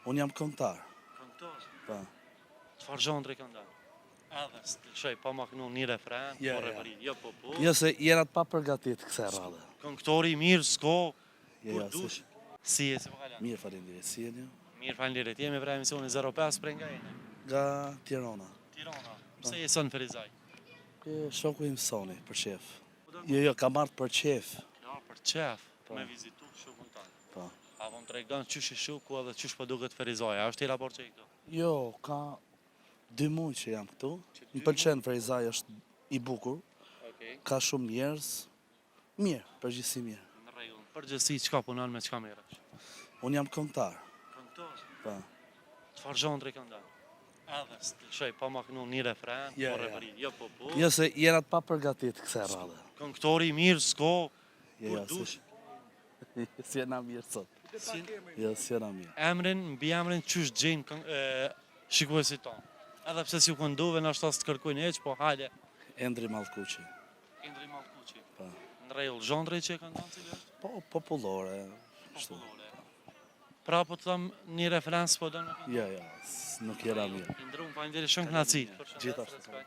Unë jam këngëtar. Këngëtar? Po. Çfarë zhandri këndon? Edhe shoj, pa maknu një refren, Ja, po ja. referi, jo po. Jo se jena të pa përgatit kësaj radhe. Këngëtori i mirë, s'ko, Ja, kur ja, dush. Si e, si po kalan? Mirë, faleminderit. Si jeni? Mirë, faleminderit. Jemi pra emisioni 05 prej nga jeni. Nga Tirana. Tirana. Pse je son Ferizaj? Shoku im Soni, për qef. Jo, kam marrë për qef. Ja, për qef, Po. me vizitu shukun tanë. Po. A po më tregon qysh i shuku edhe qysh po duket Ferizaja, a është i raport që i këtu? Jo, ka 2 muaj që jam këtu. Më pëlqen Ferizaj, është i bukur. Okej. Ka shumë njerëz. Mirë, përgjithësi mirë. Në rregull. Përgjithësi çka punon me çka merresh? Unë jam këngëtar. Këngëtar? Po. Çfarë zhandri këndon? Edhe shoj, pa maknu një refren, Ja, po ja. referi, jo po. Jo se jena të pa përgatit kësaj radhe. Këngëtori i mirë, s'ko, Jo, kur jo, dush. si jena mirë sot. Jo, si jena mirë. Emrin, mbi emrin qysh gjejnë shikuesit tonë. Edhe pse si u kënduve, në ashtas të kërkujnë eq, po hajde. Endri Mallkuqi. Indri Mallkuqi. Po. Në rregull, zhandri që e këndon cili është? Po, popullore. Kështu. Popullore. Pra po të thëmë një referens po do në këndon? Jo, jo, nuk jena mirë. Indrum, faleminderit shumë knaci. Gjithashtu.